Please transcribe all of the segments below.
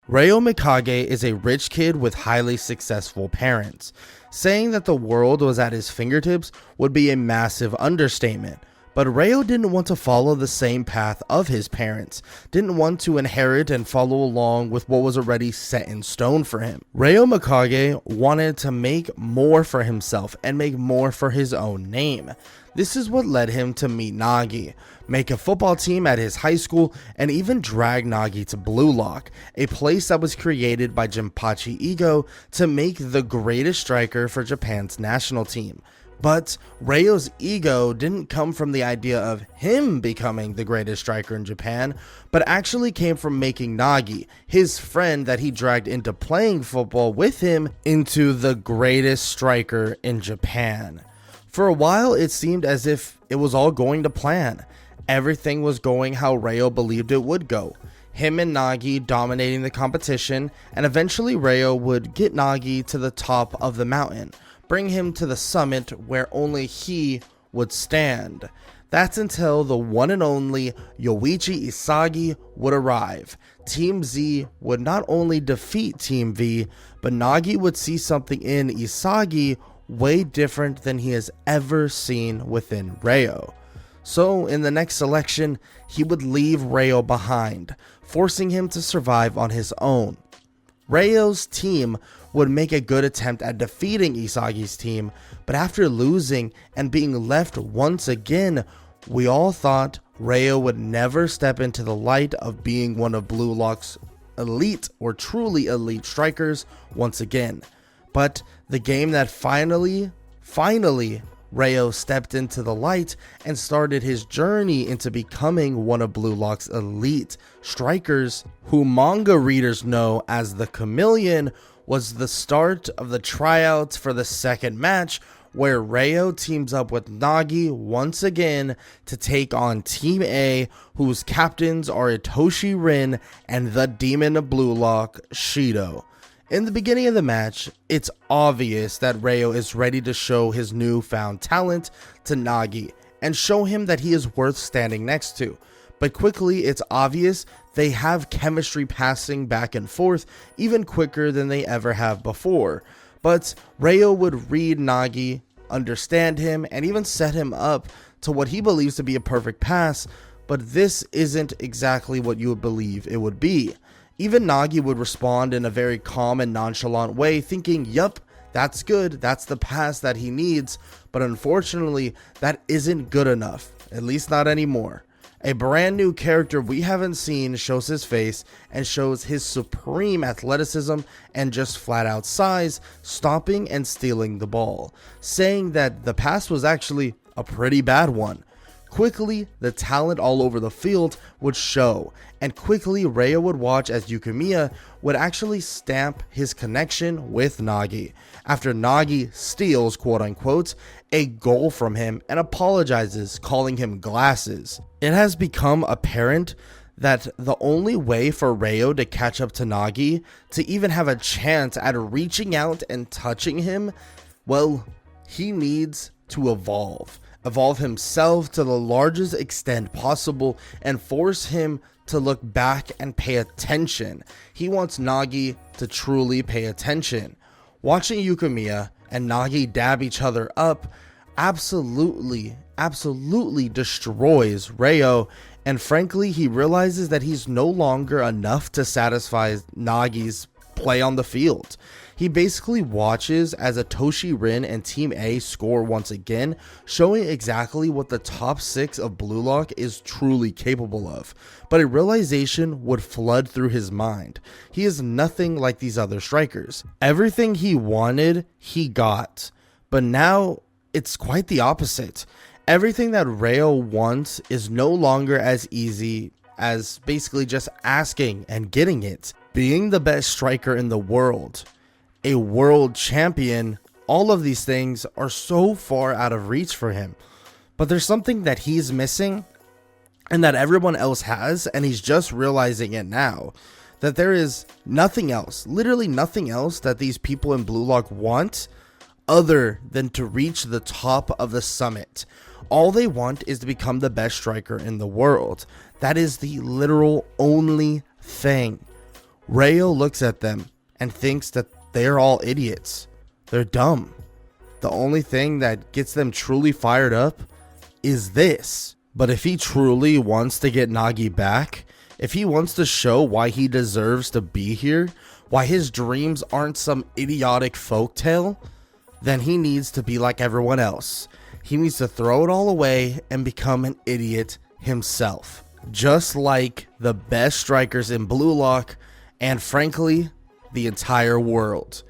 Reo Mikage is a rich kid with highly successful parents. Saying that the world was at his fingertips would be a massive understatement. But Reo didn't want to follow the same path of his parents, didn't want to inherit and follow along with what was already set in stone for him. Reo Mikage wanted to make more for himself and make more for his own name. This is what led him to meet Nagi, make a football team at his high school, and even drag Nagi to Blue Lock, a place that was created by Jinpachi Ego to make the greatest striker for Japan's national team. But Reo's ego didn't come from the idea of him becoming the greatest striker in Japan, but actually came from making Nagi, his friend that he dragged into playing football with him, into the greatest striker in Japan. For a while, it seemed as if it was all going to plan. Everything was going how Reo believed it would go. Him and Nagi dominating the competition, and eventually Reo would get Nagi to the top of the mountain, bring him to the summit where only he would stand. That's until the one and only Yoichi Isagi would arrive. Team Z would not only defeat Team V, but Nagi would see something in Isagi way different than he has ever seen within Reo. So in the next selection, he would leave Reo behind, forcing him to survive on his own. Reo's team would make a good attempt at defeating Isagi's team, but after losing and being left once again, we all thought Reo would never step into the light of being one of Blue Lock's elite or truly elite strikers once again. But the game that finally, Reo stepped into the light and started his journey into becoming one of Blue Lock's elite strikers, who manga readers know as the Chameleon, was the start of the tryouts for the second match, where Reo teams up with Nagi once again to take on Team A, whose captains are Itoshi Rin and the Demon of Blue Lock, Shido. In the beginning of the match, it's obvious that Reo is ready to show his newfound talent to Nagi and show him that he is worth standing next to. But quickly, it's obvious they have chemistry passing back and forth even quicker than they ever have before. But Reo would read Nagi, understand him, and even set him up to what he believes to be a perfect pass, but this isn't exactly what you would believe it would be. Even Nagi would respond in a very calm and nonchalant way, thinking, yup, that's good, that's the pass that he needs, but unfortunately, that isn't good enough, at least not anymore. A brand new character we haven't seen shows his face and shows his supreme athleticism and just flat out size, stopping and stealing the ball, saying that the pass was actually a pretty bad one. Quickly, the talent all over the field would show, and quickly Reo would watch as Yukiya would actually stamp his connection with Nagi, after Nagi steals, quote unquote, a goal from him and apologizes, calling him glasses. It has become apparent that the only way for Reo to catch up to Nagi, to even have a chance at reaching out and touching him, well, he needs to evolve himself to the largest extent possible and force him to look back and pay attention. He wants Nagi to truly pay attention. Watching Yukiya and Nagi dab each other up absolutely destroys Reo, and frankly he realizes that he's no longer enough to satisfy Nagi's play on the field. He basically watches as Itoshi Rin and Team A score once again, showing exactly what the top 6 of Blue Lock is truly capable of. But a realization would flood through his mind. He is nothing like these other strikers. Everything he wanted, he got. But now, it's quite the opposite. Everything that Reo wants is no longer as easy as basically just asking and getting it. Being the best striker in the world, a world champion, all of these things are so far out of reach for him. But there's something that he's missing and that everyone else has, and he's just realizing it now. That there is nothing else, literally nothing else that these people in Blue Lock want other than to reach the top of the summit. All they want is to become the best striker in the world. That is the literal only thing. Reo looks at them and thinks that they're all idiots. They're dumb. The only thing that gets them truly fired up is this. But if he truly wants to get Nagi back, if he wants to show why he deserves to be here, why his dreams aren't some idiotic folktale, then he needs to be like everyone else. He needs to throw it all away and become an idiot himself. Just like the best strikers in Blue Lock and frankly, the entire world.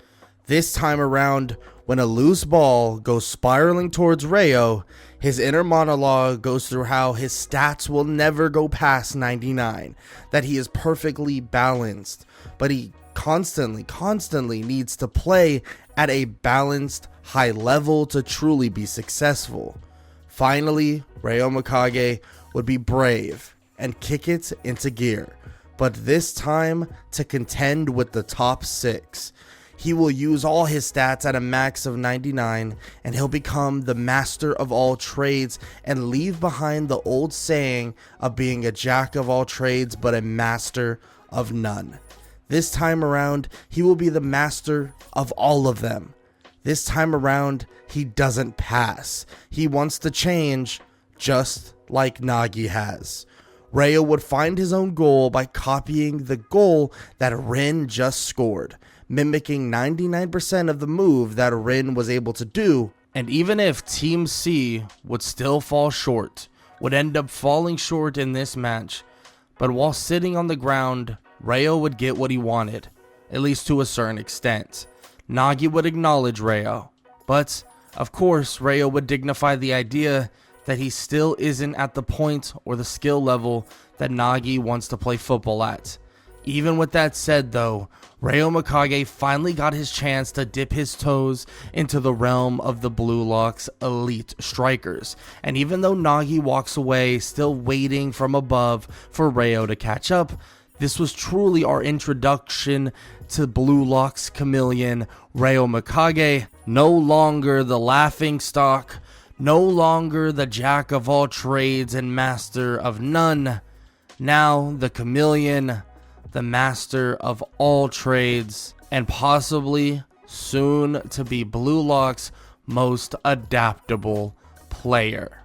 This time around, when a loose ball goes spiraling towards Reo, his inner monologue goes through how his stats will never go past 99, that he is perfectly balanced, but he constantly needs to play at a balanced high level to truly be successful. Finally, Reo Mikage would be brave and kick it into gear, but this time to contend with the top 6. He will use all his stats at a max of 99 and he'll become the master of all trades and leave behind the old saying of being a jack of all trades but a master of none. This time around, he will be the master of all of them. This time around, he doesn't pass. He wants to change just like Nagi has. Reo would find his own goal by copying the goal that Rin just scored, mimicking 99% of the move that Rin was able to do, and even if Team C would still fall short, would end up falling short in this match, but while sitting on the ground, Reo would get what he wanted, at least to a certain extent. Nagi would acknowledge Reo, but of course Reo would dignify the idea that he still isn't at the point or the skill level that Nagi wants to play football at. Even with that said though, Reo Mikage finally got his chance to dip his toes into the realm of the Blue Lock's elite strikers. And even though Nagi walks away still waiting from above for Reo to catch up, this was truly our introduction to Blue Lock's chameleon, Reo Mikage, no longer the laughing stock, no longer the jack of all trades and master of none, now the chameleon, the master of all trades, and possibly soon to be Blue Lock's most adaptable player.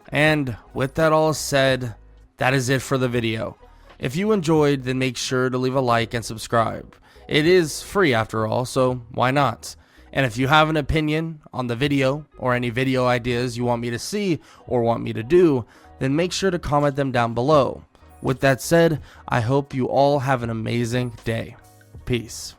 And with that all said, that is it for the video. If you enjoyed, then make sure to leave a like and subscribe. It is free after all, so why not? And if you have an opinion on the video or any video ideas you want me to see or want me to do, then make sure to comment them down below. With that said, I hope you all have an amazing day. Peace.